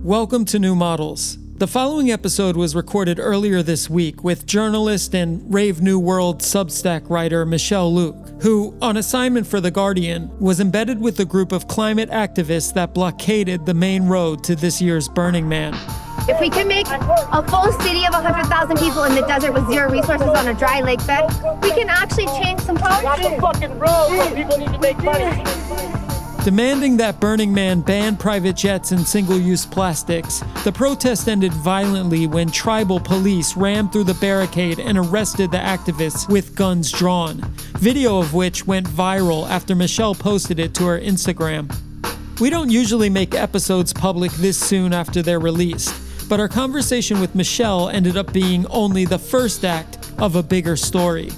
Welcome to New Models. The following episode was recorded earlier this week with journalist and Rave New World Substack writer Michelle Lhooq, who, on assignment for The Guardian, was embedded with a group of climate activists that blockaded the main road to this year's Burning Man. If we can make a full city of 100,000 people in the desert with zero resources on a dry lake bed, we can actually change some policy. Not the fucking road where people need to make money. Demanding that Burning Man ban private jets and single-use plastics, the protest ended violently when tribal police rammed through the barricade and arrested the activists with guns drawn, video of which went viral after Michelle posted it to her Instagram. We don't usually make episodes public this soon after they're released, but our conversation with Michelle ended up being only the first act of a bigger story.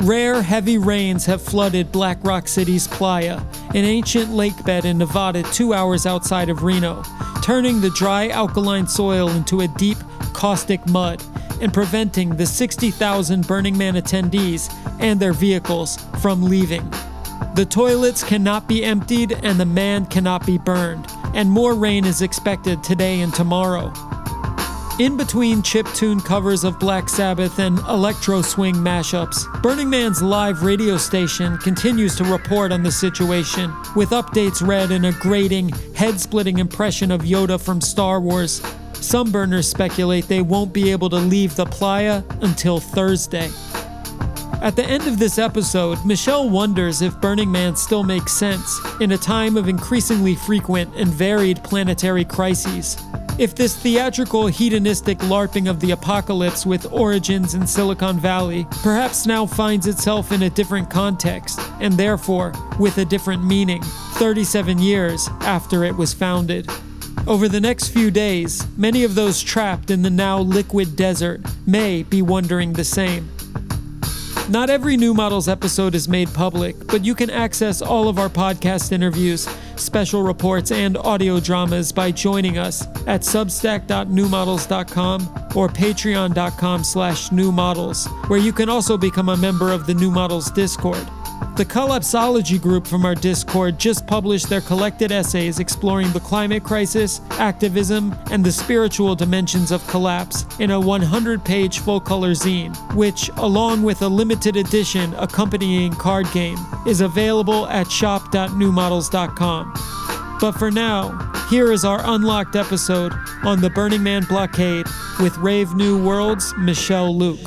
Rare, heavy rains have flooded Black Rock City's Playa, an ancient lake bed in Nevada 2 hours outside of Reno, turning the dry alkaline soil into a deep, caustic mud and preventing the 60,000 Burning Man attendees and their vehicles from leaving. The toilets cannot be emptied and the man cannot be burned, and more rain is expected today and tomorrow. In between chiptune covers of Black Sabbath and electro swing mashups, Burning Man's live radio station continues to report on the situation, with updates read in a grating, head-splitting impression of Yoda from Star Wars. Some burners speculate they won't be able to leave the playa until Thursday. At the end of this episode, Michelle wonders if Burning Man still makes sense in a time of increasingly frequent and varied planetary crises. If this theatrical, hedonistic LARPing of the apocalypse with origins in Silicon Valley perhaps now finds itself in a different context, and therefore with a different meaning, 37 years after it was founded. Over the next few days, many of those trapped in the now liquid desert may be wondering the same. Not every New Models episode is made public, but you can access all of our podcast interviews, special reports, and audio dramas by joining us at substack.newmodels.com or patreon.com/newmodels, where you can also become a member of the New Models Discord. The Collapsology group from our Discord just published their collected essays exploring the climate crisis, activism, and the spiritual dimensions of collapse in a 100-page full-color zine, which, along with a limited edition accompanying card game, is available at shop.newmodels.com. But for now, here is our unlocked episode on the Burning Man blockade with Rave New World's Michelle Lhooq.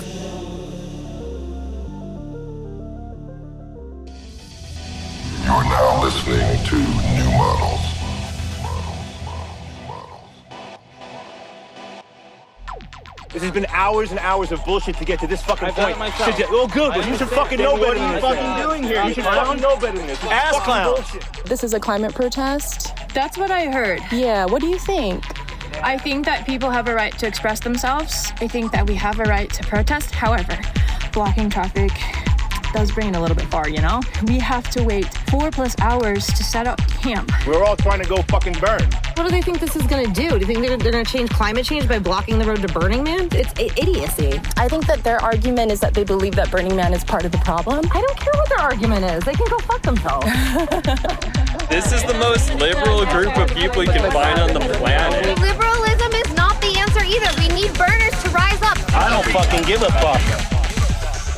You're now listening to New Models. This has been hours and hours of bullshit to get to this fucking point. Oh, good. Well, you should fucking know better than this. What are you fucking doing here? You should fucking know better than this. Ass clown. This is a climate protest? That's what I heard. Yeah, what do you think? I think that people have a right to express themselves. I think that we have a right to protest. However, blocking traffic does bring it a little bit far, you know? We have to wait 4+ hours to set up camp. We're all trying to go fucking burn. What do they think this is gonna do? Do you think they're gonna change climate change by blocking the road to Burning Man? It's idiocy. I think that their argument is that they believe that Burning Man is part of the problem. I don't care what their argument is. They can go fuck themselves. This is the most liberal group of people you can find on the planet. Liberalism is not the answer either. We need burners to rise up. I don't fucking give a fuck.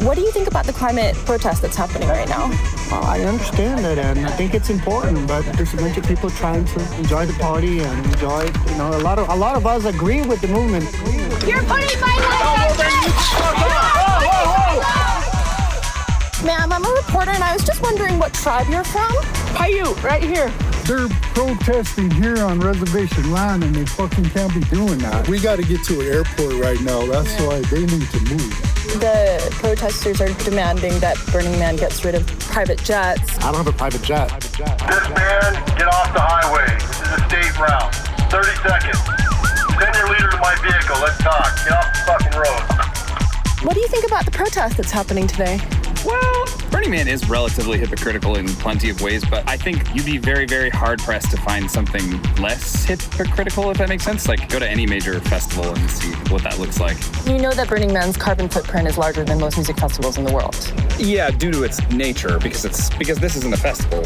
What do you think about the climate protest that's happening right now? I understand it, and I think it's important, but there's a bunch of people trying to enjoy the party and enjoy, a lot of us agree with the movement. You're putting my life at risk! Ma'am, I'm a reporter, and I was just wondering what tribe you're from? Paiute, right here. They're protesting here on reservation land, and they fucking can't be doing that. We got to get to an airport right now. That's why they need to move. The protesters are demanding that Burning Man gets rid of private jets. I don't have a private jet. This man, get off the highway. This is a state route. 30 seconds. Send your leader to my vehicle. Let's talk. Get off the fucking road. What do you think about the protest that's happening today? Well, Burning Man is relatively hypocritical in plenty of ways, but I think you'd be very, very hard-pressed to find something less hypocritical, if that makes sense. Like, go to any major festival and see what that looks like. You know that Burning Man's carbon footprint is larger than most music festivals in the world. Yeah, due to its nature, because this isn't a festival.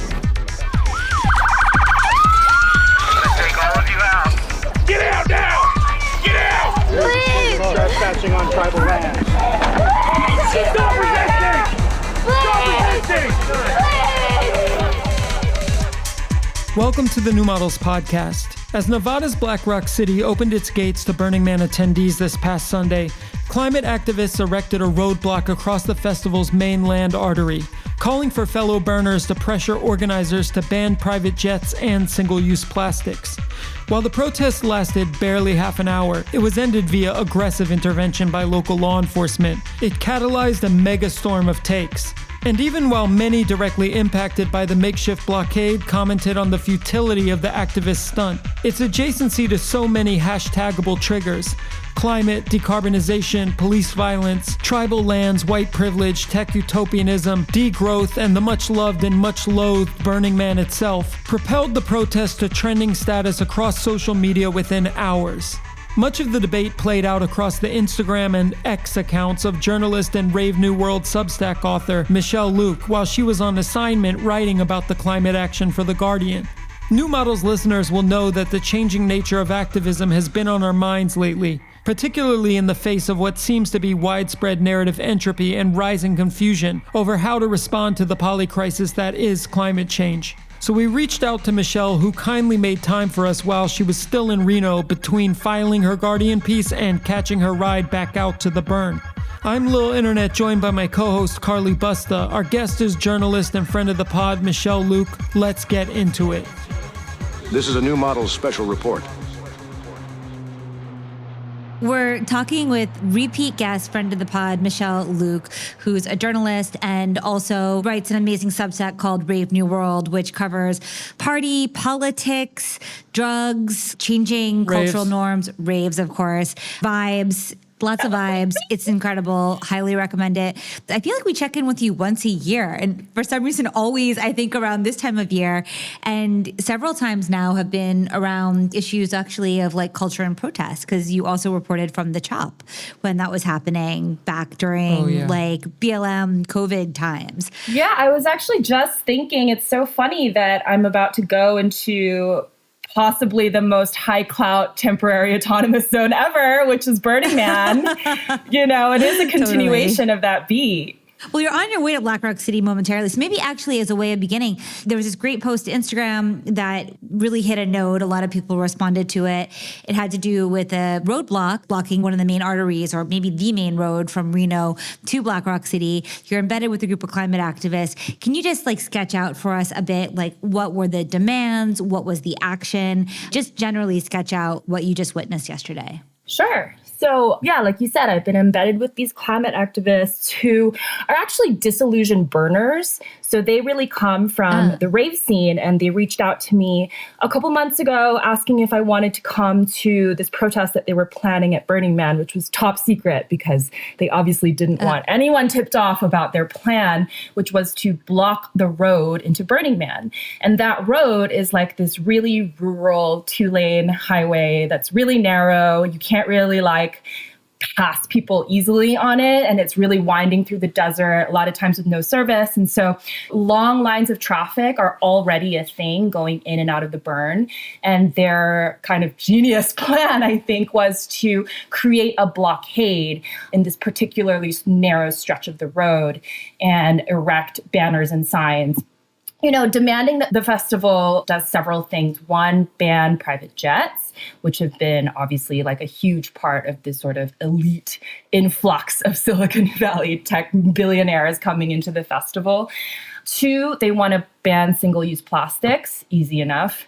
Take all of you out. Get out! encroaching on tribal land. Stop resisting! Welcome to the New Models podcast. As Nevada's Black Rock City opened its gates to Burning Man attendees this past Sunday, climate activists erected a roadblock across the festival's main land artery, calling for fellow burners to pressure organizers to ban private jets and single-use plastics. While the protest lasted barely half an hour, it was ended via aggressive intervention by local law enforcement. It catalyzed a megastorm of takes. And even while many directly impacted by the makeshift blockade commented on the futility of the activist stunt, its adjacency to so many hashtagable triggers — climate, decarbonization, police violence, tribal lands, white privilege, tech utopianism, degrowth, and the much-loved and much-loathed Burning Man itself — propelled the protest to trending status across social media within hours. Much of the debate played out across the Instagram and X accounts of journalist and Brave New World Substack author Michelle Lhooq while she was on assignment writing about the climate action for The Guardian. New Models listeners will know that the changing nature of activism has been on our minds lately, particularly in the face of what seems to be widespread narrative entropy and rising confusion over how to respond to the polycrisis that is climate change. So we reached out to Michelle, who kindly made time for us while she was still in Reno between filing her Guardian piece and catching her ride back out to the burn. I'm Lil Internet, joined by my co-host Carly Busta. Our guest is journalist and friend of the pod, Michelle Lhooq. Let's get into it. This is a New Models special report. We're talking with repeat guest, friend of the pod, Michelle Lhooq, who's a journalist and also writes an amazing Substack called Brave New World, which covers party, politics, drugs, changing cultural norms, raves, of course, vibes. Lots of vibes. It's incredible. Highly recommend it. I feel like we check in with you once a year. And for some reason, always, I think, around this time of year. And several times now have been around issues actually of like culture and protest, because you also reported from the CHOP when that was happening back during like BLM COVID times. Yeah, I was actually just thinking, it's so funny that I'm about to go into possibly the most high clout temporary autonomous zone ever, which is Burning Man. You know, it is a continuation of that beat. Well, you're on your way to Black Rock City momentarily. So maybe actually as a way of beginning, there was this great post to Instagram that really hit a note. A lot of people responded to it. It had to do with a roadblock blocking one of the main arteries, or maybe the main road from Reno to Black Rock City. You're embedded with a group of climate activists. Can you just like sketch out for us a bit, like what were the demands? What was the action? Just generally sketch out what you just witnessed yesterday. Sure. So yeah, like you said, I've been embedded with these climate activists who are actually disillusioned burners. So they really come from the rave scene, and they reached out to me a couple months ago asking if I wanted to come to this protest that they were planning at Burning Man, which was top secret because they obviously didn't want anyone tipped off about their plan, which was to block the road into Burning Man. And that road is like this really rural 2-lane highway that's really narrow. You can't really like pass people easily on it, and it's really winding through the desert, a lot of times with no service. And so long lines of traffic are already a thing going in and out of the burn. And their kind of genius plan, I think, was to create a blockade in this particularly narrow stretch of the road and erect banners and signs, you know, demanding that the festival does several things. One, ban private jets, which have been obviously like a huge part of this sort of elite influx of Silicon Valley tech billionaires coming into the festival. 2, they want to ban single-use plastics, easy enough.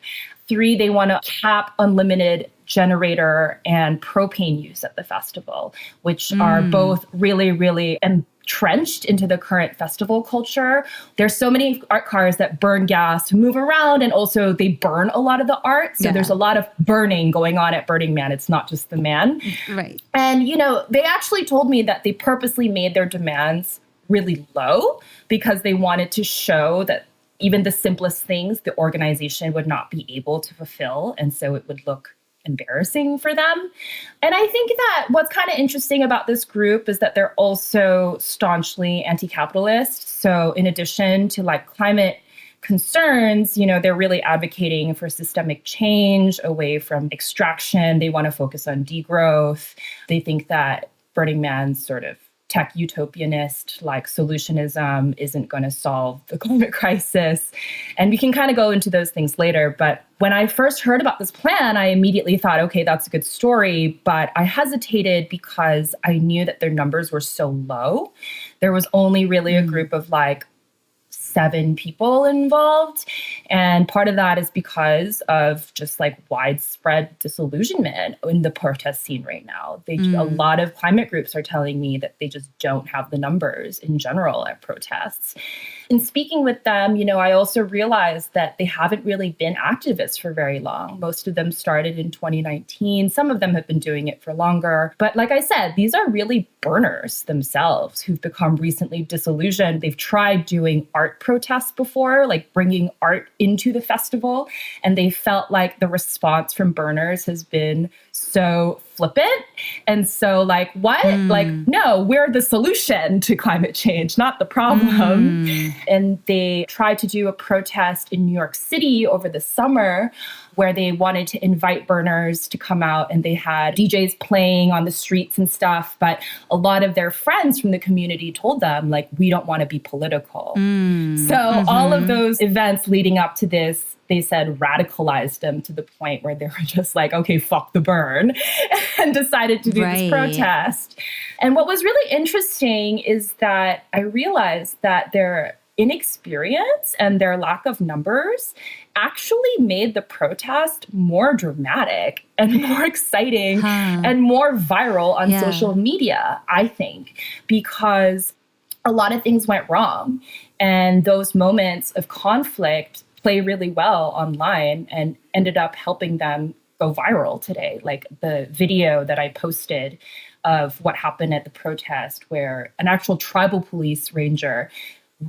3, they want to cap unlimited generator and propane use at the festival, which are both really, really entrenched into the current festival culture. There's so many art cars that burn gas to move around, and also they burn a lot of the art. So there's a lot of burning going on at Burning Man. It's not just the man. Right. And, you know, they actually told me that they purposely made their demands really low because they wanted to show that even the simplest things the organization would not be able to fulfill. And so it would look embarrassing for them. And I think that what's kind of interesting about this group is that they're also staunchly anti-capitalist. So in addition to like climate concerns, you know, they're really advocating for systemic change away from extraction. They want to focus on degrowth. They think that Burning Man's sort of tech utopianist, like solutionism isn't going to solve the climate crisis. And we can kind of go into those things later. But when I first heard about this plan, I immediately thought, okay, that's a good story. But I hesitated because I knew that their numbers were so low. There was only really a group of like 7 people involved. And part of that is because of just like widespread disillusionment in the protest scene right now. A lot of climate groups are telling me that they just don't have the numbers in general at protests. In speaking with them, I also realized that they haven't really been activists for very long. Most of them started in 2019. Some of them have been doing it for longer. But like I said, these are really burners themselves who've become recently disillusioned. They've tried doing art protests before, like bringing art into the festival. And they felt like the response from burners has been so flippant. And so like, what? Like, no, we're the solution to climate change, not the problem. And they tried to do a protest in New York City over the summer where they wanted to invite burners to come out, and they had DJs playing on the streets and stuff. But a lot of their friends from the community told them, like, we don't want to be political. So all of those events leading up to this, they said radicalized them to the point where they were just like, okay, fuck the burn, and decided to do this protest. And what was really interesting is that I realized that their inexperience and their lack of numbers actually made the protest more dramatic and more exciting and more viral on social media, I think, because a lot of things went wrong. And those moments of conflict play really well online and ended up helping them go viral today. Like the video that I posted of what happened at the protest where an actual tribal police ranger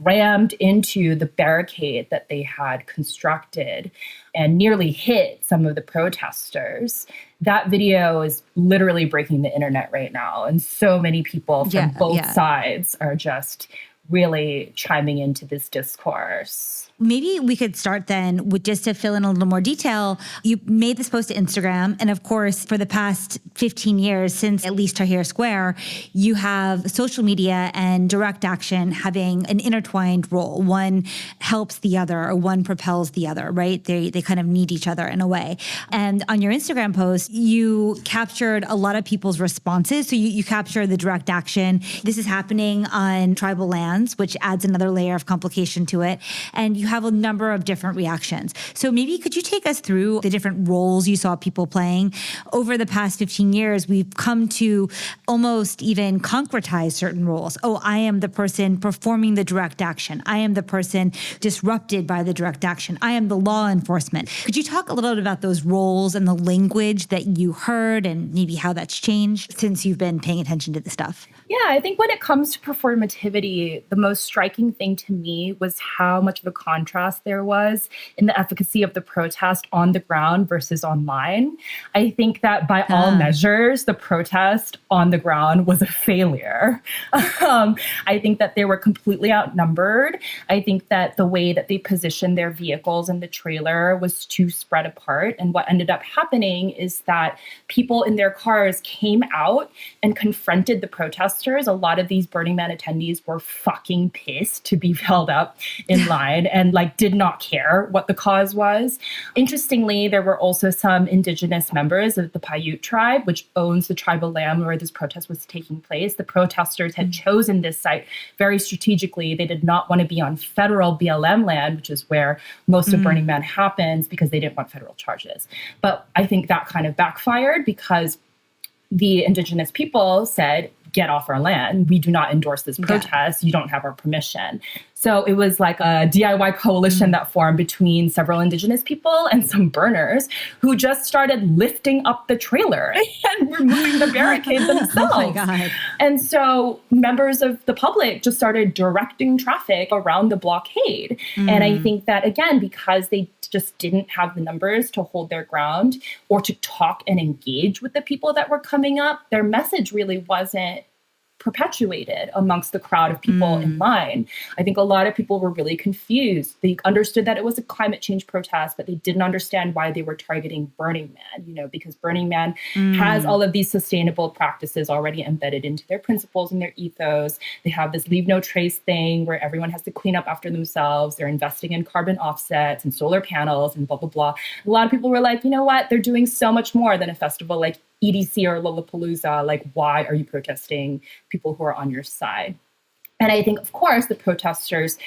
rammed into the barricade that they had constructed and nearly hit some of the protesters. That video is literally breaking the internet right now. And so many people from both sides are just really chiming into this discourse. Maybe we could start then with just to fill in a little more detail. You made this post to Instagram. And of course, for the past 15 years, since at least Tahrir Square, you have social media and direct action having an intertwined role. One helps the other or one propels the other, right? They kind of need each other in a way. And on your Instagram post, you captured a lot of people's responses. So you capture the direct action. This is happening on tribal lands, which adds another layer of complication to it. And you have a number of different reactions. So maybe could you take us through the different roles you saw people playing? Over the past 15 years, we've come to almost even concretize certain roles. Oh, I am the person performing the direct action. I am the person disrupted by the direct action. I am the law enforcement. Could you talk a little bit about those roles and the language that you heard and maybe how that's changed since you've been paying attention to this stuff? Yeah, I think when it comes to performativity, the most striking thing to me was how much of a contrast there was in the efficacy of the protest on the ground versus online. I think that by all measures, the protest on the ground was a failure. I think that they were completely outnumbered. I think that the way that they positioned their vehicles in the trailer was too spread apart. And what ended up happening is that people in their cars came out and confronted the protesters. A lot of these Burning Man attendees were fucking pissed to be held up in line and like did not care what the cause was. Interestingly, there were also some indigenous members of the Paiute tribe, which owns the tribal land where this protest was taking place. The protesters had chosen this site very strategically. They did not want to be on federal BLM land, which is where most of Burning Man happens, because they didn't want federal charges. But I think that kind of backfired because the indigenous people said, get off our land. We do not endorse this protest. You don't have our permission. So it was like a DIY coalition that formed between several indigenous people and some burners who just started lifting up the trailer and removing the barricade themselves. Oh my God. And so members of the public just started directing traffic around the blockade. And I think that, again, because they just didn't have the numbers to hold their ground or to talk and engage with the people that were coming up, their message really wasn't perpetuated amongst the crowd of people in line. I think a lot of people were really confused. They understood that it was a climate change protest, but they didn't understand why they were targeting Burning Man, because Burning Man has all of these sustainable practices already embedded into their principles and their ethos. They have this leave no trace thing where everyone has to clean up after themselves. They're investing in carbon offsets and solar panels and blah, blah, blah. A lot of people were like, you know what? They're doing so much more than a festival like EDC or Lollapalooza. Like, why are you protesting people who are on your side? And I think, of course, the protesters'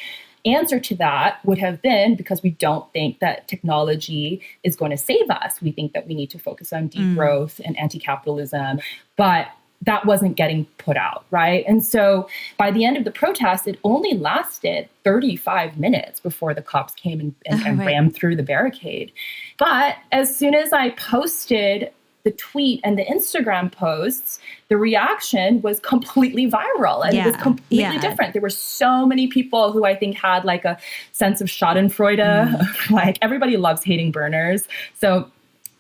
answer to that would have been because we don't think that technology is going to save us. We think that we need to focus on degrowth and anti-capitalism. But that wasn't getting put out, right? And so by the end of the protest, it only lasted 35 minutes before the cops came and rammed through the barricade. But as soon as I posted the tweet and the Instagram posts, the reaction was completely viral and it was completely different. There were so many people who I think had like a sense of schadenfreude. Like everybody loves hating burners. So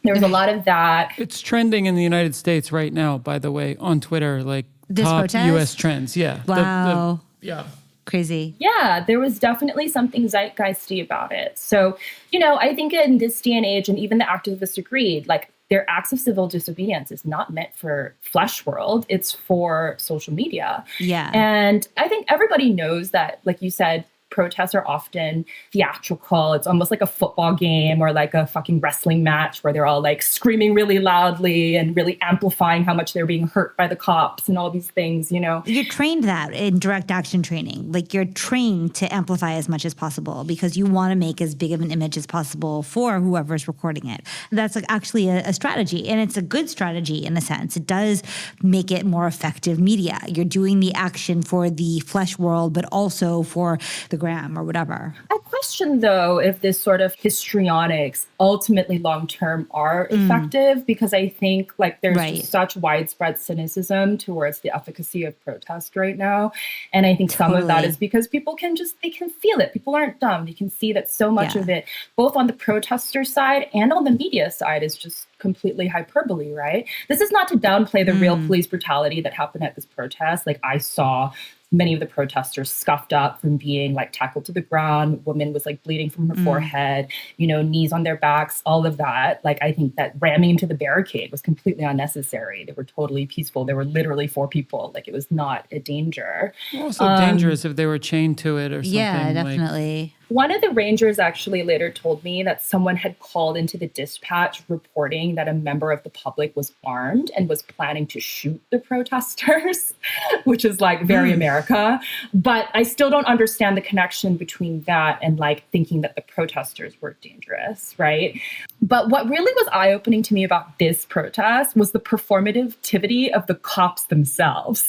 there was a lot of that. It's trending in the United States right now, by the way, on Twitter, like this top protest? U.S. trends. Yeah. Wow. Yeah. Crazy. Yeah, there was definitely something zeitgeisty about it. So, I think in this day and age, and even the activists agreed, like their acts of civil disobedience is not meant for flesh world. It's for social media. Yeah. And I think everybody knows that, like you said, protests are often theatrical. It's almost like a football game or like a fucking wrestling match where they're all like screaming really loudly and really amplifying how much they're being hurt by the cops and all these things, You're trained that in direct action training. Like you're trained to amplify as much as possible because you want to make as big of an image as possible for whoever's recording it. That's like actually a strategy, and it's a good strategy in a sense. It does make it more effective media. You're doing the action for the flesh world, but also for the or whatever. I question, though, if this sort of histrionics ultimately long-term are effective, because I think like there's just such widespread cynicism towards the efficacy of protest right now. And I think some of that is because people they can feel it. People aren't dumb. They can see that so much of it, both on the protester side and on the media side, is just completely hyperbole, right? This is not to downplay the real police brutality that happened at this protest. Like I saw many of the protesters scuffed up from being like tackled to the ground. A woman was like bleeding from her forehead, knees on their backs, all of that. Like, I think that ramming into the barricade was completely unnecessary. They were totally peaceful. There were literally 4 people. Like, it was not a danger. Also dangerous if they were chained to it or something. Yeah, definitely. One of the rangers actually later told me that someone had called into the dispatch reporting that a member of the public was armed and was planning to shoot the protesters, which is like very America. But I still don't understand the connection between that and like thinking that the protesters were dangerous, right? But what really was eye-opening to me about this protest was the performativity of the cops themselves.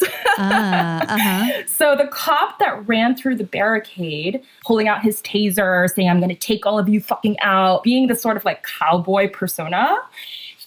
So the cop that ran through the barricade, pulling out his taser, saying, "I'm going to take all of you fucking out," being the sort of like cowboy persona,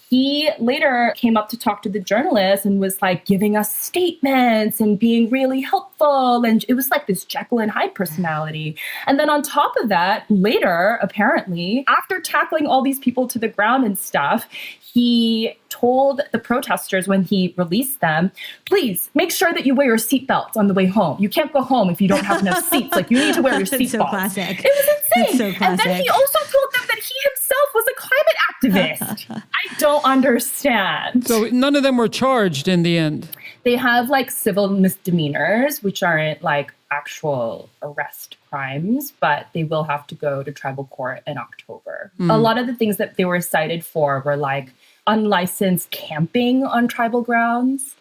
he later came up to talk to the journalist and was like giving us statements and being really helpful. And it was like this Jekyll and Hyde personality. And then on top of that, later, apparently, after tackling all these people to the ground and stuff, he told the protesters when he released them, "Please make sure that you wear your seatbelts on the way home. You can't go home if you don't have enough seats. Like, you need to wear your seatbelts." So classic. It was insane. It's so classic. And then he also told them that he himself was a climate activist. I don't understand. So none of them were charged in the end. They have like civil misdemeanors, which aren't like actual arrest crimes, but they will have to go to tribal court in October. A lot of the things that they were cited for were like unlicensed camping on tribal grounds.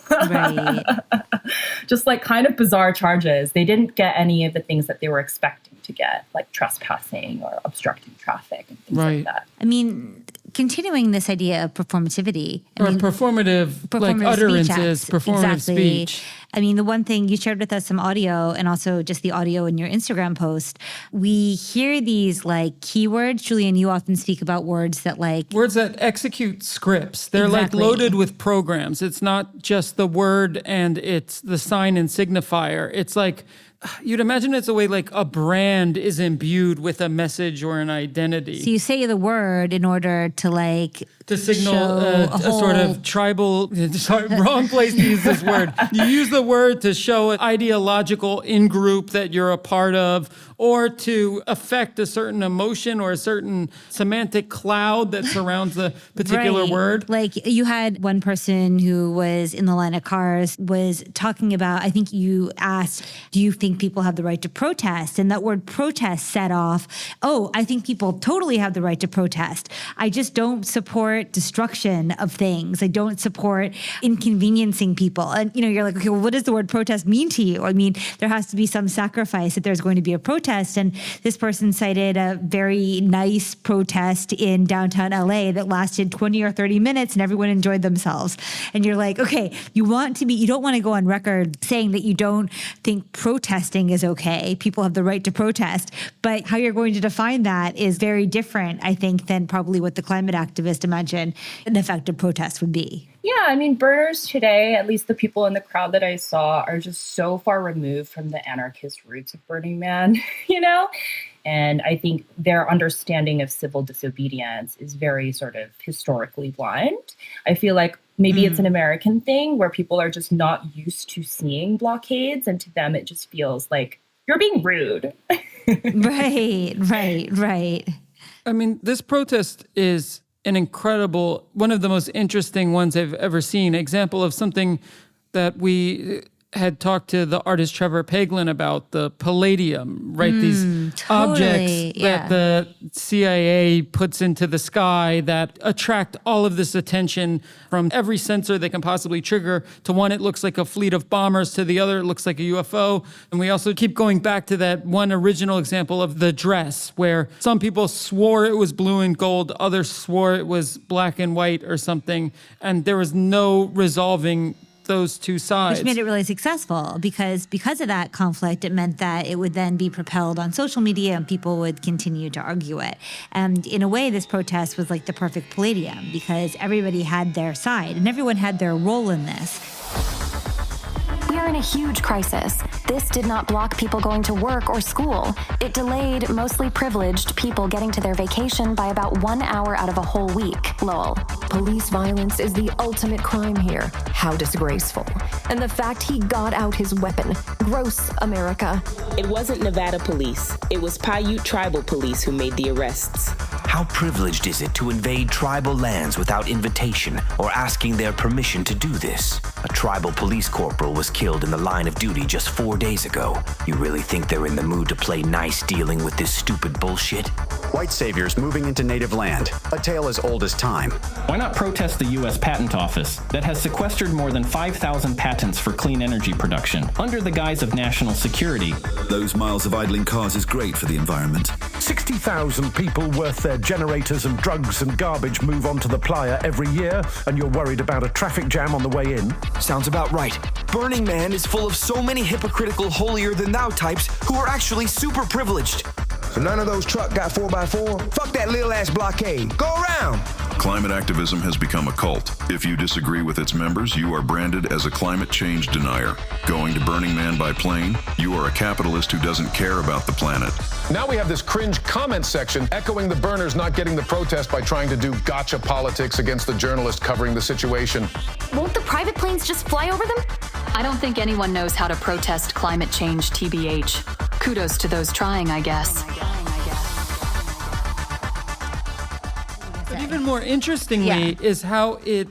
Right. Just like kind of bizarre charges. They didn't get any of the things that they were expecting to get, like trespassing or obstructing traffic and things like that. I mean, continuing this idea of performativity. Performative like utterances, performative speech. I mean, the one thing you shared with us some audio and also just the audio in your Instagram post, we hear these like keywords. Julian, you often speak about words that execute scripts. They're like loaded with programs. It's not just the word and it's the sign and signifier. It's like you'd imagine it's a way like a brand is imbued with a message or an identity. So you say the word in order to like to signal a sort of tribal, sorry, wrong place to use this word. You use the word to show an ideological in-group that you're a part of, or to affect a certain emotion or a certain semantic cloud that surrounds the particular word. Like you had one person who was in the line of cars was talking about, I think you asked, do you think people have the right to protest? And that word protest set off, oh, I think people totally have the right to protest. I just don't support destruction of things. I don't support inconveniencing people. And, you're like, okay, well, what does the word protest mean to you? I mean, there has to be some sacrifice if there's going to be a protest. And this person cited a very nice protest in downtown LA that lasted 20 or 30 minutes and everyone enjoyed themselves. And you're like, okay, you don't want to go on record saying that you don't think protesting is okay. People have the right to protest. But how you're going to define that is very different, I think, than probably what the climate activists imagine an effective protest would be. Yeah, I mean, burners today, at least the people in the crowd that I saw, are just so far removed from the anarchist roots of Burning Man, And I think their understanding of civil disobedience is very sort of historically blind. I feel like maybe it's an American thing where people are just not used to seeing blockades, and to them it just feels like you're being rude. Right. I mean, this protest is an incredible, one of the most interesting ones I've ever seen. Example of something that we had talked to the artist Trevor Paglen about, the palladium, right? These objects that the CIA puts into the sky that attract all of this attention from every sensor they can possibly trigger. To one, it looks like a fleet of bombers. To the other, it looks like a UFO. And we also keep going back to that one original example of the dress, where some people swore it was blue and gold, others swore it was black and white or something. And there was no resolving those two sides. Which made it really successful because of that conflict, it meant that it would then be propelled on social media and people would continue to argue it. And in a way, this protest was like the perfect palladium because everybody had their side and everyone had their role in this. We are in a huge crisis. This did not block people going to work or school. It delayed mostly privileged people getting to their vacation by about 1 hour out of a whole week. Lol. Police violence is the ultimate crime here. How disgraceful. And the fact he got out his weapon. Gross, America. It wasn't Nevada police. It was Paiute tribal police who made the arrests. How privileged is it to invade tribal lands without invitation or asking their permission to do this? A tribal police corporal was killed in the line of duty just 4 days ago. You really think they're in the mood to play nice dealing with this stupid bullshit? White saviors moving into native land, a tale as old as time. Why not protest the U.S. Patent Office that has sequestered more than 5,000 patents for clean energy production under the guise of national security? Those miles of idling cars is great for the environment. 60,000 people worth their generators and drugs and garbage move onto the playa every year, and you're worried about a traffic jam on the way in? Sounds about right. Burning Man is full of so many hypocritical holier-than-thou types who are actually super privileged. So none of those trucks got 4x4? Fuck that little-ass blockade. Go around! Climate activism has become a cult. If you disagree with its members, you are branded as a climate change denier. Going to Burning Man by plane, you are a capitalist who doesn't care about the planet. Now we have this cringe comment section echoing the burners not getting the protest by trying to do gotcha politics against the journalist covering the situation. Won't the private planes just fly over them? I don't think anyone knows how to protest climate change, TBH. Kudos to those trying, I guess. But even more interestingly is how it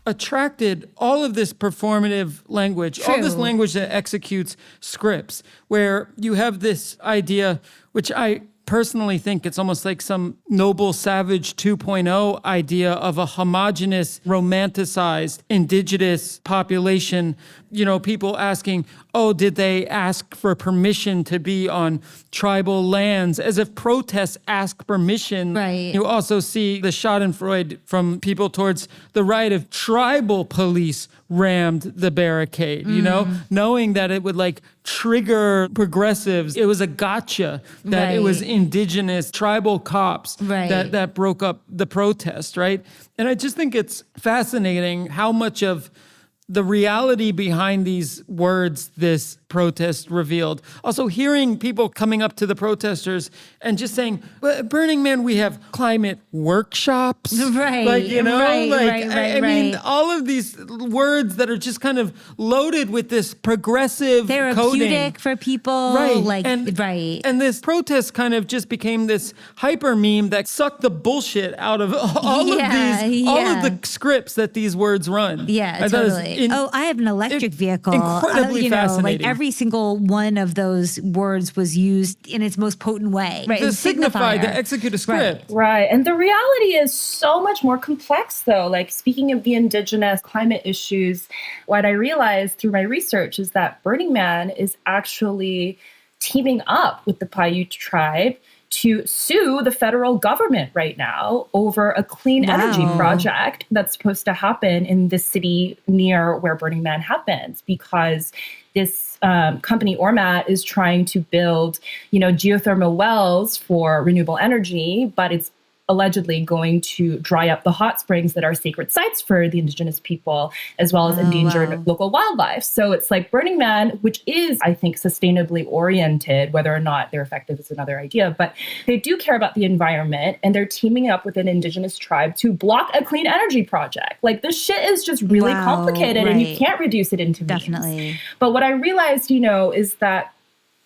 attracted all of this performative language, all this language that executes scripts, where you have this idea, which I personally think it's almost like some Noble Savage 2.0 idea of a homogenous, romanticized, indigenous population. You know, people asking, oh, did they ask for permission to be on tribal lands? As if protests ask permission. Right. You also see the schadenfreude from people towards the right of tribal police rammed the barricade, you know, knowing that it would like trigger progressives. It was a gotcha that it was indigenous tribal cops that broke up the protest, right? And I just think it's fascinating how much of the reality behind these words this protest revealed. Also, hearing people coming up to the protesters and just saying, Burning Man, we have climate workshops. Right. Like, you know, right, I mean, all of these words that are just kind of loaded with this progressive therapeutic coding. for people. Right. Right. And this protest kind of just became this hyper meme that sucked the bullshit out of all of the scripts that these words run. Yeah, totally. I have an electric vehicle. Incredibly fascinating. Like every single one of those words was used in its most potent way. Right. To signify, to execute a script. Right. And the reality is so much more complex, though. Like, speaking of the indigenous climate issues, what I realized through my research is that Burning Man is actually teaming up with the Paiute tribe to sue the federal government right now over a clean energy project that's supposed to happen in the city near where Burning Man happens, because this company Ormat is trying to build, geothermal wells for renewable energy, but it's allegedly going to dry up the hot springs that are sacred sites for the indigenous people, as well as endangered local wildlife. So it's like Burning Man, which is, I think, sustainably oriented. Whether or not they're effective is another idea, but they do care about the environment, and they're teaming up with an indigenous tribe to block a clean energy project. Like, this shit is just really complicated, and you can't reduce it into memes. Definitely. But what I realized, is that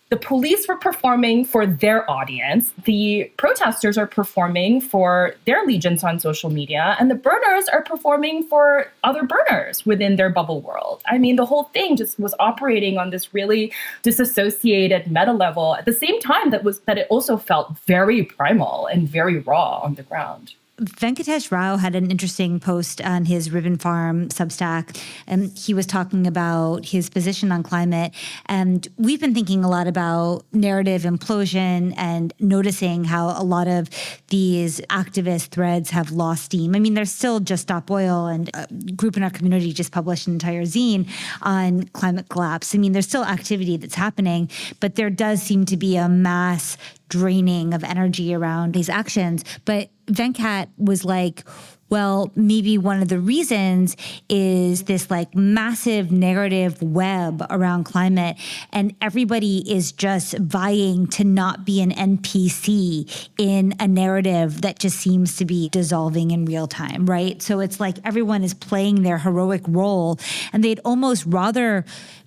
the police were performing for their audience, the protesters are performing for their allegiance on social media, and the burners are performing for other burners within their bubble world. I mean, the whole thing just was operating on this really disassociated meta level at the same time that it also felt very primal and very raw on the ground. Venkatesh Rao had an interesting post on his Ribbon Farm Substack, and he was talking about his position on climate. And we've been thinking a lot about narrative implosion and noticing how a lot of these activist threads have lost steam. I mean, there's still Just Stop Oil, and a group in our community just published an entire zine on climate collapse. I mean, there's still activity that's happening, but there does seem to be a mass draining of energy around these actions. But Venkat was like, well, maybe one of the reasons is this like massive narrative web around climate, and everybody is just vying to not be an NPC in a narrative that just seems to be dissolving in real time, right? So it's like everyone is playing their heroic role, and they'd almost rather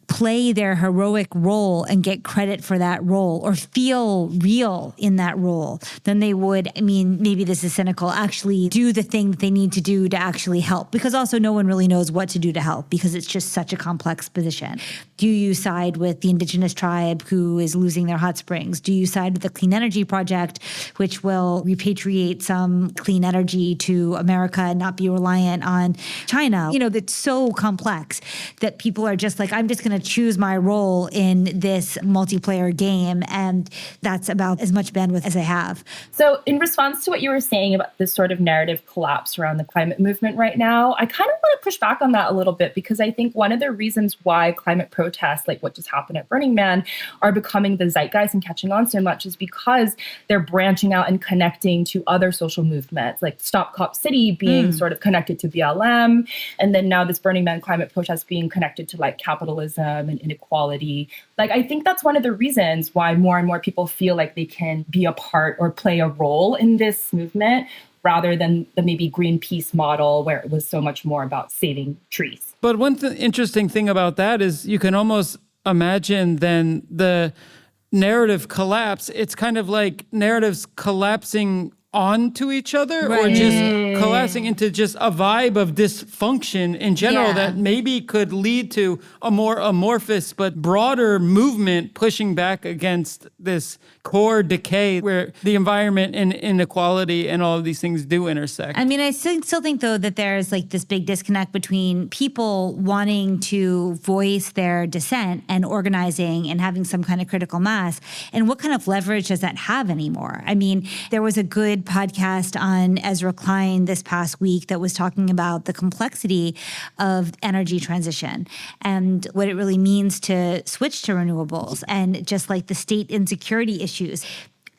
play their heroic role and get credit for that role or feel real in that role than they would, I mean, maybe this is cynical, actually do the thing that they need to do to actually help. Because also no one really knows what to do to help because it's just such a complex position. Do you side with the indigenous tribe who is losing their hot springs? Do you side with the clean energy project, which will repatriate some clean energy to America and not be reliant on China? That's so complex that people are just like, I'm just going to choose my role in this multiplayer game, and that's about as much bandwidth as I have. So in response to what you were saying about this sort of narrative collapse around the climate movement right now, I kind of want to push back on that a little bit, because I think one of the reasons why climate protests, like what just happened at Burning Man, are becoming the zeitgeist and catching on so much is because they're branching out and connecting to other social movements, like Stop Cop City being sort of connected to BLM, and then now this Burning Man climate protest being connected to like capitalism and inequality. Like, I think that's one of the reasons why more and more people feel like they can be a part or play a role in this movement, rather than the maybe Greenpeace model where it was so much more about saving trees. But one interesting thing about that is you can almost imagine then the narrative collapse. It's kind of like narratives collapsing onto each other, or just collapsing into just a vibe of dysfunction in general that maybe could lead to a more amorphous but broader movement pushing back against this core decay where the environment and inequality and all of these things do intersect. I mean, I still think, though, that there's like this big disconnect between people wanting to voice their dissent and organizing and having some kind of critical mass, and what kind of leverage does that have anymore? I mean, there was a good podcast on Ezra Klein this past week that was talking about the complexity of energy transition and what it really means to switch to renewables, and just like the state insecurity issues.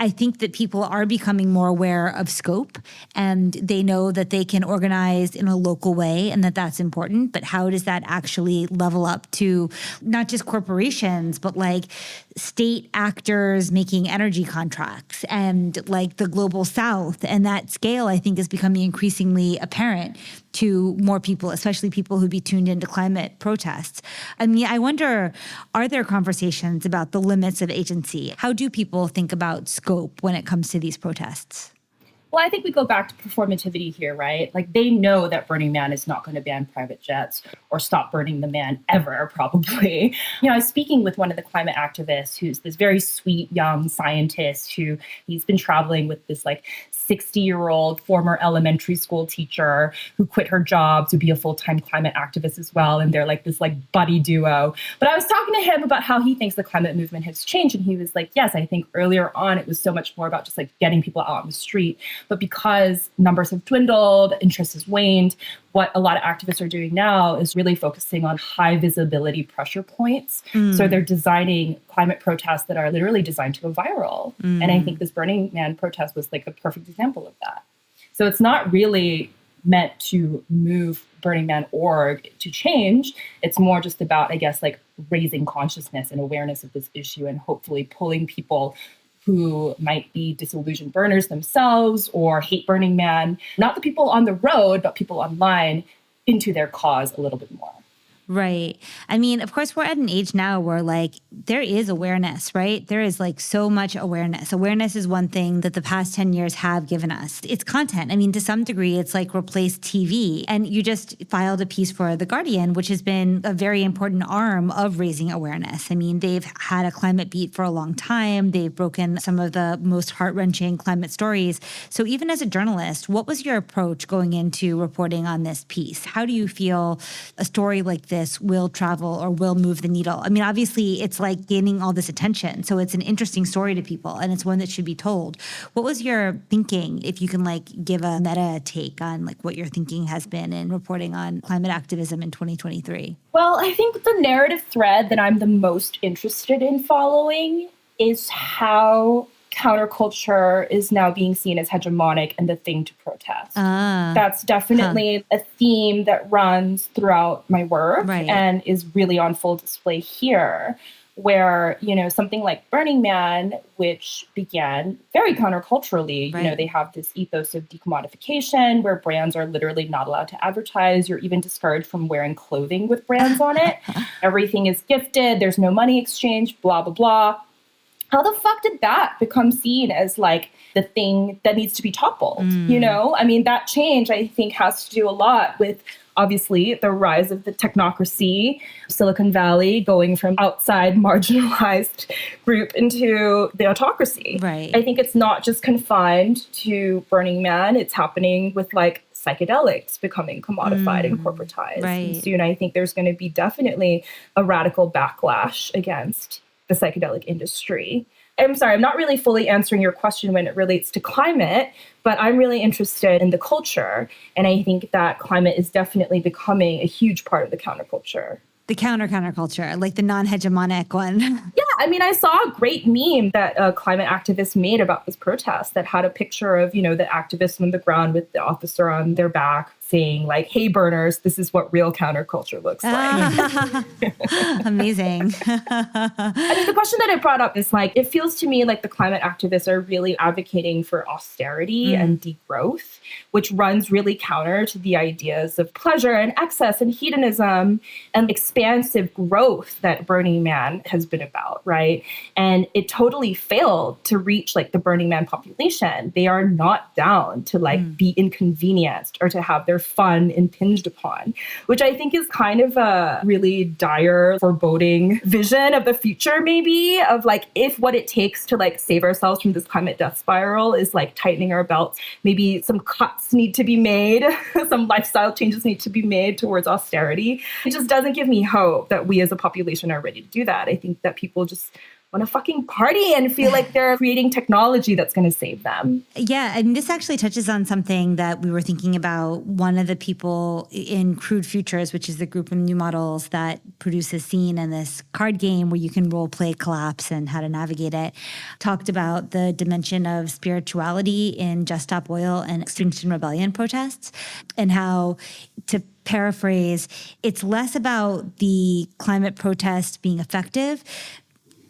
I think that people are becoming more aware of scope, and they know that they can organize in a local way and that that's important. But how does that actually level up to not just corporations, but like state actors making energy contracts and like the global south? And that scale, I think, is becoming increasingly apparent to more people, especially people who'd be tuned into climate protests. I mean, I wonder, are there conversations about the limits of agency? How do people think about scope when it comes to these protests? Well, I think we go back to performativity here, right? Like, they know that Burning Man is not going to ban private jets or stop burning the man ever, probably. You know, I was speaking with one of the climate activists who's this very sweet young scientist who he's been traveling with this like 60-year-old former elementary school teacher who quit her job to be a full-time climate activist as well. And they're like this like buddy duo. But I was talking to him about how he thinks the climate movement has changed. And he was like, yes, I think earlier on it was so much more about just like getting people out on the street. But because numbers have dwindled, interest has waned, what a lot of activists are doing now is really focusing on high visibility pressure points. So they're designing climate protests that are literally designed to go viral. And I think this Burning Man protest was like a perfect example of that. So it's not really meant to move Burning Man org to change. It's more just about, I guess, like raising consciousness and awareness of this issue and hopefully pulling people who might be disillusioned burners themselves or hate Burning Man, not the people on the road, but people online, into their cause a little bit more. Right. I mean, of course, we're at an age now where like there is awareness, right? There is like so much awareness. Awareness is one thing that the past 10 years have given us. It's content. I mean, to some degree, it's like replaced TV. And you just filed a piece for The Guardian, which has been a very important arm of raising awareness. I mean, they've had a climate beat for a long time. They've broken some of the most heart-wrenching climate stories. So even as a journalist, what was your approach going into reporting on this piece? How do you feel a story like this will travel or will move the needle? I mean, obviously, it's like gaining all this attention. So it's an interesting story to people, and it's one that should be told. What was your thinking, if you can like give a meta take on like what your thinking has been in reporting on climate activism in 2023? Well, I think the narrative thread that I'm the most interested in following is how counterculture is now being seen as hegemonic and the thing to protest. That's definitely a theme that runs throughout my work and is really on full display here, where, you know, something like Burning Man, which began very counterculturally, you know, they have this ethos of decommodification where brands are literally not allowed to advertise. You're even discouraged from wearing clothing with brands on it. Everything is gifted. There's no money exchange, blah, blah, blah. How the fuck did that become seen as like the thing that needs to be toppled? You know, I mean, that change, I think, has to do a lot with obviously the rise of the technocracy, Silicon Valley going from outside marginalized group into the autocracy. I think it's not just confined to Burning Man. It's happening with like psychedelics becoming commodified and corporatized. And soon I think there's going to be definitely a radical backlash against the psychedelic industry. I'm sorry, I'm not really fully answering your question when it relates to climate, but I'm really interested in the culture. And I think that climate is definitely becoming a huge part of the counterculture. The counterculture, like the non-hegemonic one. Yeah, I mean, I saw a great meme that a climate activist made about this protest that had a picture of, you know, the activists on the ground with the officer on their back saying like, hey, burners, this is what real counterculture looks like. Amazing. I mean, the question that it brought up is like, it feels to me like the climate activists are really advocating for austerity and degrowth, which runs really counter to the ideas of pleasure and excess and hedonism and expansive growth that Burning Man has been about, right? And it totally failed to reach like the Burning Man population. They are not down to like be inconvenienced or to have their fun impinged upon, which I think is kind of a really dire, foreboding vision of the future, maybe, of like, if what it takes to like save ourselves from this climate death spiral is like tightening our belts, maybe some cuts need to be made, some lifestyle changes need to be made towards austerity. It just doesn't give me hope that we as a population are ready to do that. I think that people just want to fucking party and feel like they're creating technology that's going to save them. Yeah, and this actually touches on something that we were thinking about. One of the people in Crude Futures, which is the group of new models that produces Scene and this card game where you can role play collapse and how to navigate it, talked about the dimension of spirituality in Just Stop Oil and Extinction Rebellion protests, and how, to paraphrase, it's less about the climate protest being effective,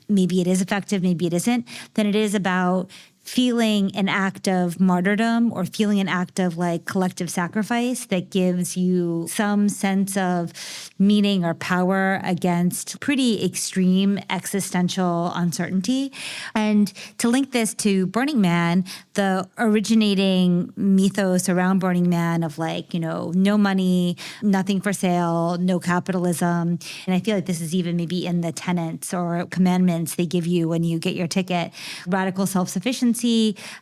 maybe it is effective, maybe it isn't, than it is about feeling an act of martyrdom or feeling an act of like collective sacrifice that gives you some sense of meaning or power against pretty extreme existential uncertainty. And to link this to Burning Man, the originating mythos around Burning Man of like, no money, nothing for sale, no capitalism. And I feel like this is even maybe in the tenets or commandments they give you when you get your ticket. Radical self-sufficiency,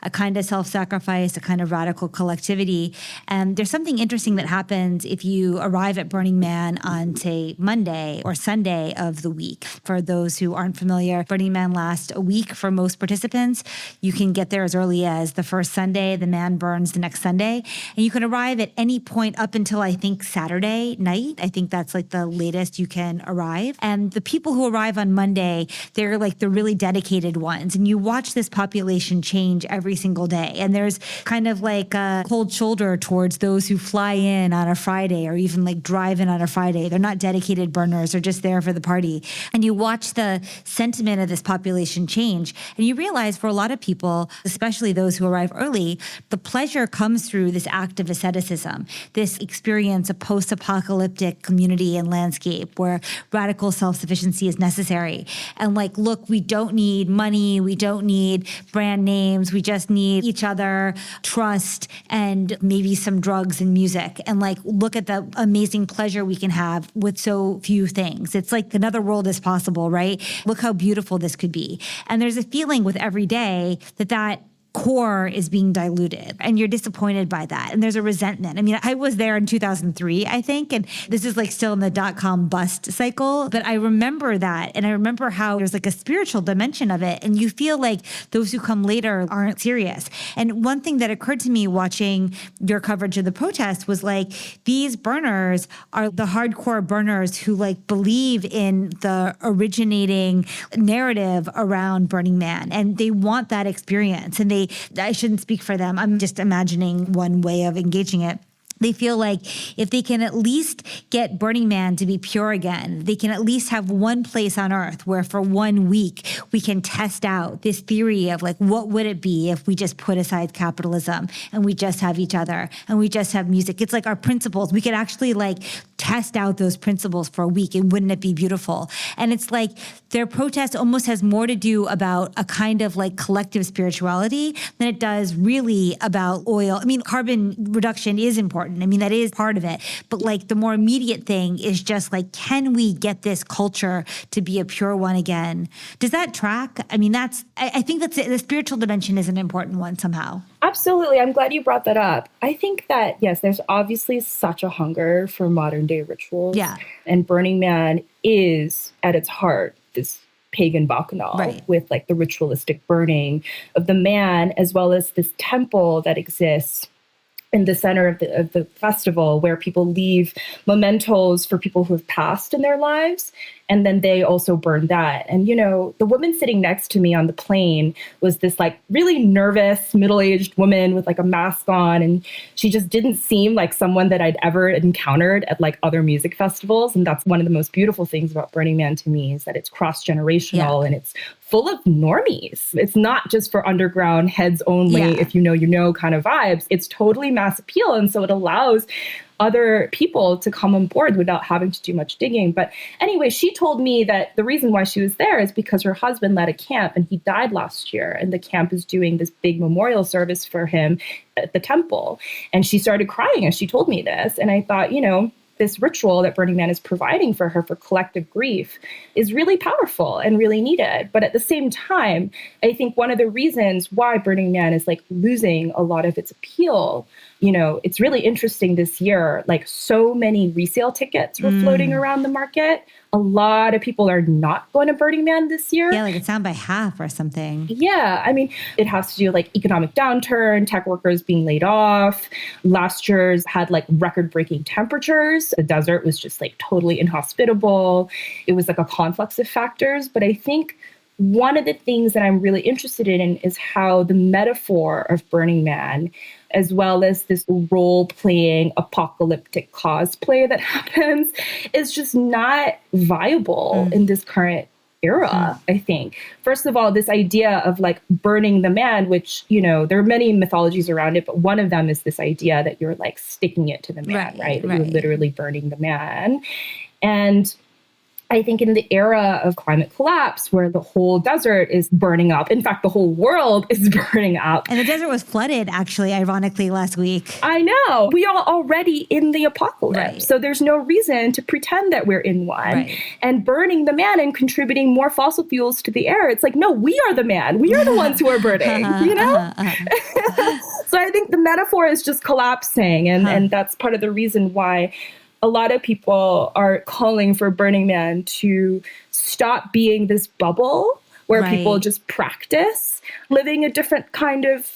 a kind of self-sacrifice, a kind of radical collectivity. And there's something interesting that happens if you arrive at Burning Man on, say, Monday or Sunday of the week. For those who aren't familiar, Burning Man lasts a week for most participants. You can get there as early as the first Sunday. The man burns the next Sunday. And you can arrive at any point up until, I think, Saturday night. I think that's like the latest you can arrive. And the people who arrive on Monday, they're like the really dedicated ones. And you watch this population change every single day. And there's kind of like a cold shoulder towards those who fly in on a Friday or even like drive in on a Friday. They're not dedicated burners. They're just there for the party. And you watch the sentiment of this population change. And you realize for a lot of people, especially those who arrive early, the pleasure comes through this act of asceticism, this experience of post-apocalyptic community and landscape where radical self-sufficiency is necessary. And like, look, we don't need money. We don't need brand names. We just need each other, trust, and maybe some drugs and music. And like, look at the amazing pleasure we can have with so few things. It's like another world is possible, right? Look how beautiful this could be. And there's a feeling with every day that core is being diluted and you're disappointed by that. And there's a resentment. I mean, I was there in 2003, I think, and this is like still in the .com bust cycle, but I remember that. And I remember how there's like a spiritual dimension of it. And you feel like those who come later aren't serious. And one thing that occurred to me watching your coverage of the protest was like, these burners are the hardcore burners who like believe in the originating narrative around Burning Man. And they want that experience. And I shouldn't speak for them. I'm just imagining one way of engaging it. They feel like if they can at least get Burning Man to be pure again, they can at least have one place on Earth where for 1 week we can test out this theory of like, what would it be if we just put aside capitalism and we just have each other and we just have music? It's like our principles. We could actually like test out those principles for a week, and wouldn't it be beautiful? And it's like their protest almost has more to do about a kind of like collective spirituality than it does really about oil. I mean, carbon reduction is important. I mean, that is part of it. But like the more immediate thing is just like, can we get this culture to be a pure one again? Does that track? I mean, I think that's the spiritual dimension is an important one somehow. Absolutely. I'm glad you brought that up. I think that, yes, there's obviously such a hunger for modern day rituals. Yeah. And Burning Man is at its heart this pagan bacchanal, right, with like the ritualistic burning of the man, as well as this temple that exists in the center of the festival where people leave mementos for people who have passed in their lives. And then they also burn that. And, you know, the woman sitting next to me on the plane was this like really nervous middle-aged woman with like a mask on. And she just didn't seem like someone that I'd ever encountered at like other music festivals. And that's one of the most beautiful things about Burning Man to me, is that it's cross-generational and it's full of normies. It's not just for underground heads only, if you know kind of vibes. It's totally mass appeal. And so it allows other people to come on board without having to do much digging. But anyway, she told me that the reason why she was there is because her husband led a camp and he died last year. And the camp is doing this big memorial service for him at the temple. And she started crying as she told me this. And I thought, you know, this ritual that Burning Man is providing for her for collective grief is really powerful and really needed. But at the same time, I think one of the reasons why Burning Man is like losing a lot of its appeal it's really interesting this year, like so many resale tickets were floating around the market. A lot of people are not going to Burning Man this year. Yeah, like it's down by half or something. Yeah, I mean, it has to do with like economic downturn, tech workers being laid off. Last year's had like record-breaking temperatures. The desert was just like totally inhospitable. It was like a conflux of factors. But I think one of the things that I'm really interested in is how the metaphor of Burning Man, as well as this role-playing apocalyptic cosplay that happens, is just not viable in this current era, I think. First of all, this idea of like burning the man, which, there are many mythologies around it, but one of them is this idea that you're like sticking it to the man, right? That you're literally burning the man. And I think in the era of climate collapse, where the whole desert is burning up, in fact, the whole world is burning up. And the desert was flooded, actually, ironically, last week. I know. We are already in the apocalypse. Right. So there's no reason to pretend that we're in one. Right. And burning the man and contributing more fossil fuels to the air, it's like, no, we are the man. We are the ones who are burning, So I think the metaphor is just collapsing. And that's part of the reason why a lot of people are calling for Burning Man to stop being this bubble where people just practice living a different kind of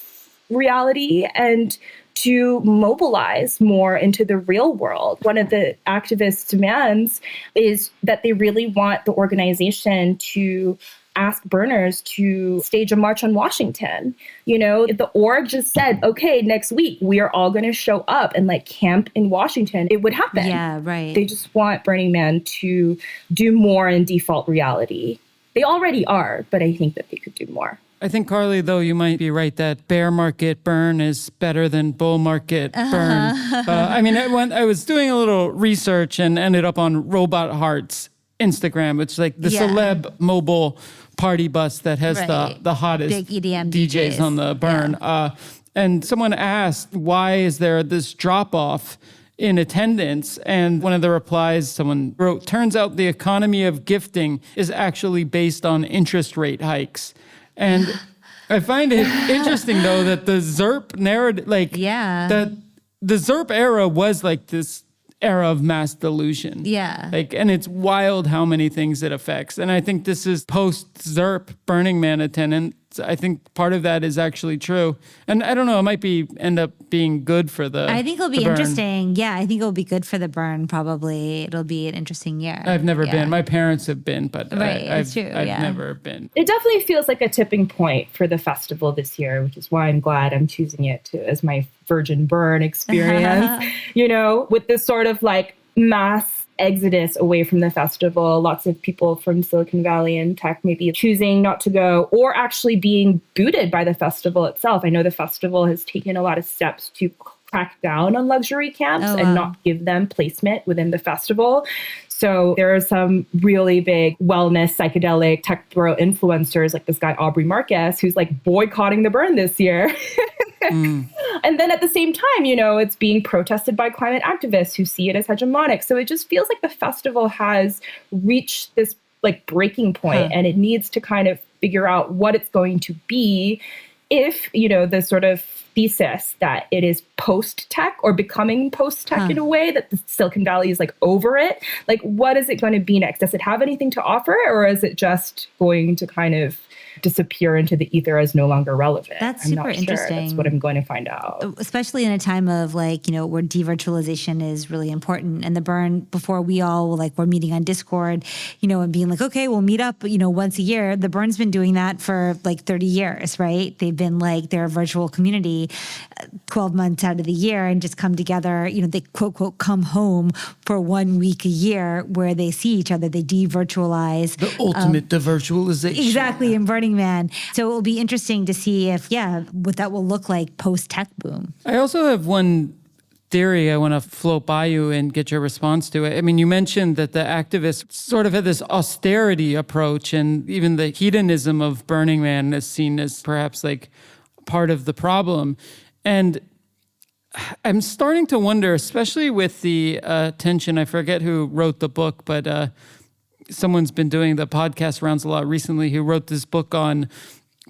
reality and to mobilize more into the real world. One of the activists' demands is that they really want the organization to ask burners to stage a march on Washington. If the org just said, okay, next week, we are all going to show up and like camp in Washington, it would happen. Yeah, right. They just want Burning Man to do more in default reality. They already are, but I think that they could do more. I think, Carly, though, you might be right that bear market burn is better than bull market burn. I was doing a little research and ended up on Robot Heart's Instagram, which is like the celeb mobile party bus that has the hottest big EDM DJs on the burn. Yeah. And someone asked, why is there this drop-off in attendance? And one of the replies, someone wrote, turns out the economy of gifting is actually based on interest rate hikes. And I find it interesting, though, that the ZERP narrative, the ZERP era was like this era of mass delusion. Yeah. And it's wild how many things it affects. And I think this is post-ZERP Burning Man attendance. I think part of that is actually true. And I don't know, it might end up being good for the I think it'll be interesting. Yeah, I think it'll be good for the burn, probably. It'll be an interesting year. I've never been. My parents have been, but I've never been. It definitely feels like a tipping point for the festival this year, which is why I'm glad I'm choosing it as my virgin burn experience. With this sort of like mass exodus away from the festival, lots of people from Silicon Valley and tech maybe choosing not to go or actually being booted by the festival itself. I know the festival has taken a lot of steps to crack down on luxury camps and not give them placement within the festival. So there are some really big wellness, psychedelic, tech bro influencers like this guy, Aubrey Marcus, who's like boycotting the burn this year. And then at the same time, it's being protested by climate activists who see it as hegemonic. So it just feels like the festival has reached this like breaking point and it needs to kind of figure out what it's going to be if, the sort of thesis that it is post-tech or becoming post-tech in a way, that the Silicon Valley is like over it. Like, what is it going to be next? Does it have anything to offer, or is it just going to kind of disappear into the ether as no longer relevant? That's super interesting. That's what I'm going to find out. Especially in a time of where devirtualization is really important. And the burn, before we all were meeting on Discord, and being like, okay, we'll meet up, once a year. The burn's been doing that for 30 years, right? They've been they're a virtual community 12 months out of the year and just come together. They quote, quote, come home for 1 week a year where they see each other. They devirtualize. The ultimate devirtualization. Exactly, in Burning Man. So it will be interesting to see what that will look like post-tech boom. I also have one theory I want to float by you and get your response to it. I mean, you mentioned that the activists sort of had this austerity approach, and even the hedonism of Burning Man is seen as perhaps part of the problem. And I'm starting to wonder, especially with the tension, I forget who wrote the book, but someone's been doing the podcast rounds a lot recently, who wrote this book on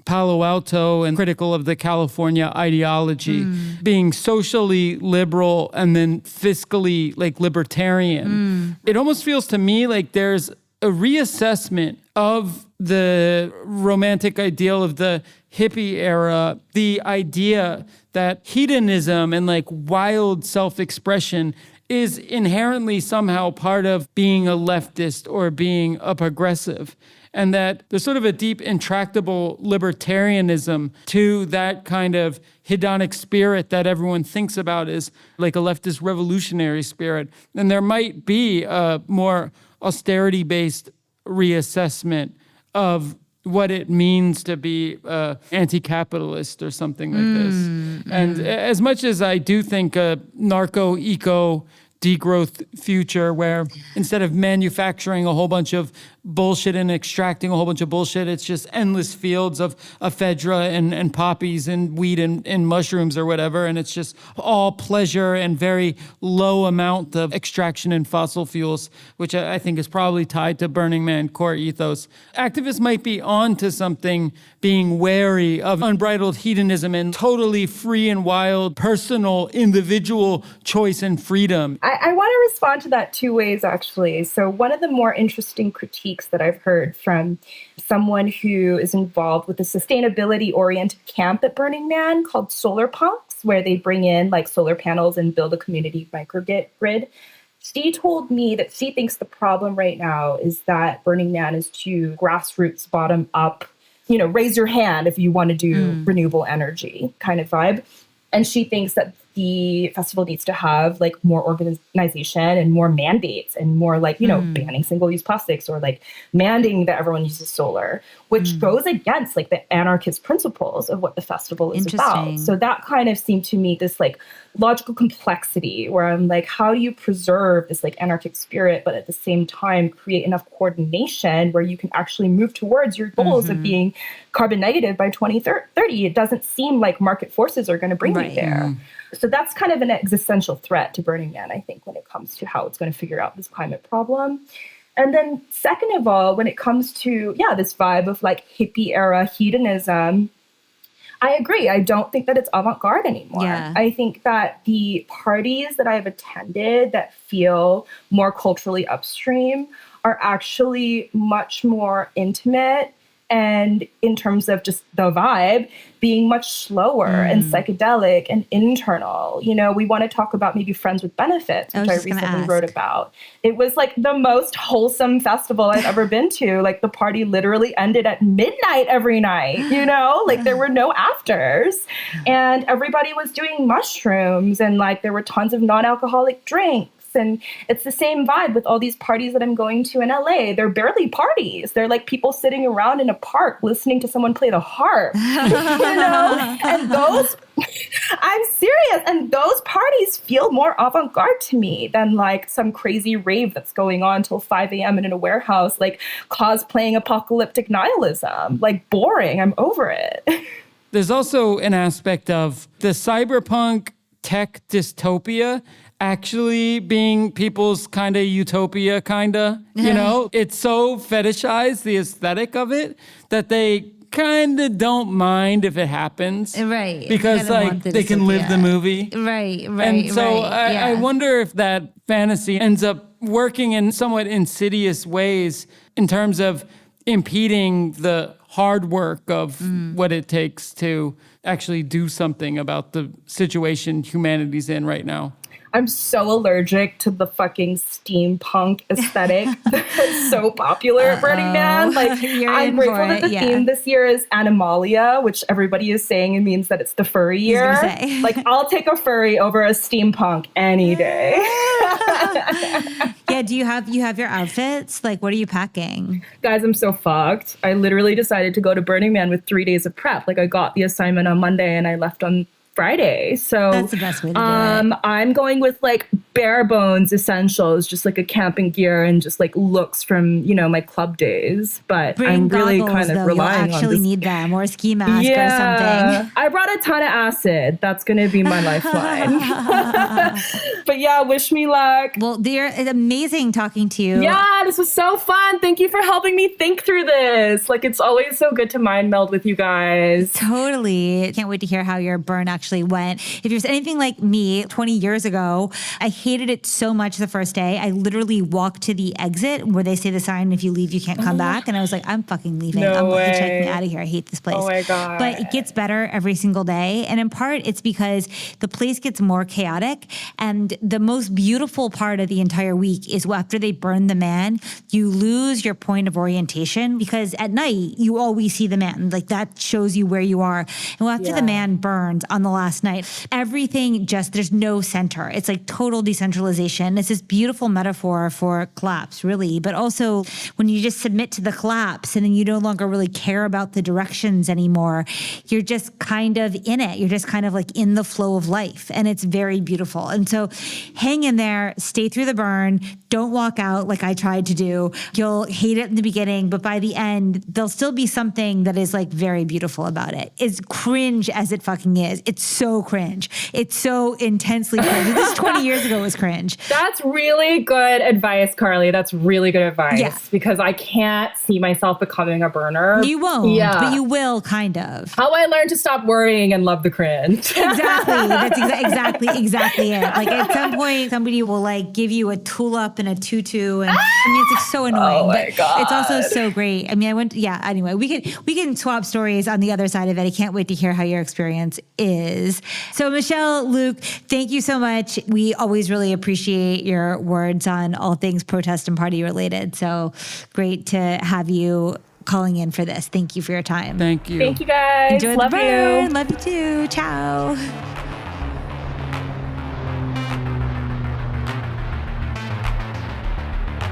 Palo Alto and critical of the California ideology, being socially liberal and then fiscally like libertarian. It almost feels to me like there's a reassessment of the romantic ideal of the hippie era, the idea that hedonism and like wild self-expression is inherently somehow part of being a leftist or being a progressive. And that there's sort of a deep, intractable libertarianism to that kind of hedonic spirit that everyone thinks about as like a leftist revolutionary spirit. And there might be a more austerity-based reassessment of what it means to be anti-capitalist or something like this. And as much as I do think a narco-eco degrowth future where instead of manufacturing a whole bunch of bullshit and extracting a whole bunch of bullshit, it's just endless fields of ephedra and poppies and weed and mushrooms or whatever. And it's just all pleasure and very low amount of extraction in fossil fuels, which I think is probably tied to Burning Man core ethos. Activists might be on to something, being wary of unbridled hedonism and totally free and wild, personal, individual choice and freedom. I want to respond to that two ways, actually. So one of the more interesting critiques that I've heard from someone who is involved with a sustainability-oriented camp at Burning Man called Solar Punks, where they bring in like solar panels and build a community microgrid. She told me that she thinks the problem right now is that Burning Man is too grassroots, bottom up, you know, raise your hand if you want to do renewable energy kind of vibe. And she thinks that the festival needs to have like more organization and more mandates and more like, you know, banning single-use plastics or like mandating that everyone uses solar, which goes against like the anarchist principles of what the festival is about. So that kind of seemed to me this like logical complexity where I'm like, how do you preserve this like anarchic spirit, but at the same time create enough coordination where you can actually move towards your goals of being carbon negative by 2030? It doesn't seem like market forces are going to bring you there. So that's kind of an existential threat to Burning Man, I think, when it comes to how it's going to figure out this climate problem. And then second of all, when it comes to, this vibe of like hippie era hedonism, I agree. I don't think that it's avant-garde anymore. I think that the parties that I've attended that feel more culturally upstream are actually much more intimate and in terms of just the vibe, being much slower and psychedelic and internal. You know, we want to talk about maybe Friends with Benefits, which I recently wrote about. It was like the most wholesome festival I've ever been to. Like the party literally ended at midnight every night, you know, like there were no afters and everybody was doing mushrooms and like there were tons of non-alcoholic drinks. And it's the same vibe with all these parties that I'm going to in LA. They're barely parties. They're like people sitting around in a park listening to someone play the harp, you know? And those, I'm serious. And those parties feel more avant-garde to me than like some crazy rave that's going on till 5 a.m. in a warehouse, like cosplaying apocalyptic nihilism. Like boring. I'm over it. There's also an aspect of the cyberpunk tech dystopia actually being people's kind of utopia, you know? It's so fetishized, the aesthetic of it, that they kind of don't mind if it happens. Right. Because like they can live the movie. Right. And so I wonder if that fantasy ends up working in somewhat insidious ways in terms of impeding the hard work of what it takes to actually do something about the situation humanity's in right now. I'm so allergic to the fucking steampunk aesthetic that's so popular at Burning Man. Like, I'm grateful that the theme this year is Animalia, which everybody is saying it means that it's the furry year. Like, I'll take a furry over a steampunk any day. Do you have your outfits? Like, what are you packing? Guys, I'm so fucked. I literally decided to go to Burning Man with 3 days of prep. Like, I got the assignment on Monday and I left on Friday. So that's the best way to do it. I'm going with like bare bones essentials, just like a camping gear and just like looks from, you know, my club days. But I'm really kind of relying on this. You'll actually need them, or a ski mask or something. I brought a ton of acid. That's going to be my lifeline. But yeah, wish me luck. Well, dear, it's amazing talking to you. Yeah, this was so fun. Thank you for helping me think through this. Like, it's always so good to mind meld with you guys. Totally. Can't wait to hear how your burn actually went. If you're anything like me 20 years ago, I hated it so much the first day. I literally walked to the exit where they say the sign, if you leave, you can't come back. And I was like, I'm fucking leaving. No way. Hitchhiking me out of here. I hate this place. Oh my God. But it gets better every single day. And in part, it's because the place gets more chaotic. And the most beautiful part of the entire week is after they burn the man, you lose your point of orientation, because at night, you always see the man. Like, that shows you where you are. And after the man burns on the last night, everything just, there's no center. It's like total decentralization. It's this beautiful metaphor for collapse, really. But also when you just submit to the collapse and then you no longer really care about the directions anymore, you're just kind of in it. You're just kind of like in the flow of life. And it's very beautiful. And so hang in there, stay through the burn. Don't walk out like I tried to do. You'll hate it in the beginning, but by the end, there'll still be something that is like very beautiful about it. As cringe as it fucking is. It's so cringe. It's so intensely cringe. This 20 years ago was cringe. That's really good advice, Carly. That's really good advice. Yeah. Because I can't see myself becoming a burner. You won't, but you will, kind of. How I learned to stop worrying and love the cringe. Exactly. That's exactly it. Like, at some point, somebody will like give you a tulip and a tutu, and I mean, it's like so annoying. Oh my God. It's also so great. I mean, anyway, we can swap stories on the other side of it. I can't wait to hear how your experience is. So Michelle, Lhooq, thank you so much. We always really appreciate your words on all things protest and party related. So great to have you calling in for this. Thank you for your time. Thank you. Thank you, guys. Enjoy Love the burn. you. Love you too. Ciao.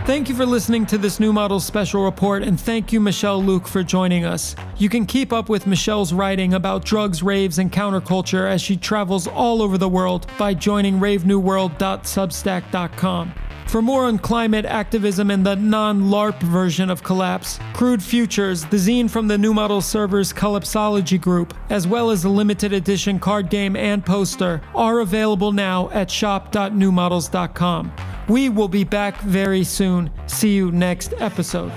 Thank you for listening to this New Models special report, and thank you, Michelle Lhooq, for joining us. You can keep up with Michelle's writing about drugs, raves, and counterculture as she travels all over the world by joining ravenewworld.substack.com. For more on climate activism and the non-LARP version of Collapse, Crude Futures, the zine from the New Models server's Collapsology group, as well as the limited edition card game and poster, are available now at shop.newmodels.com. We will be back very soon. See you next episode.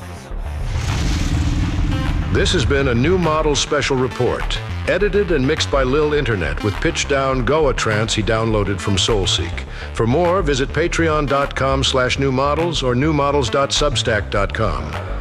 This has been a New Models special report, edited and mixed by Lil Internet with pitched down Goa trance he downloaded from Soulseek. For more, visit patreon.com/newmodels or newmodels.substack.com.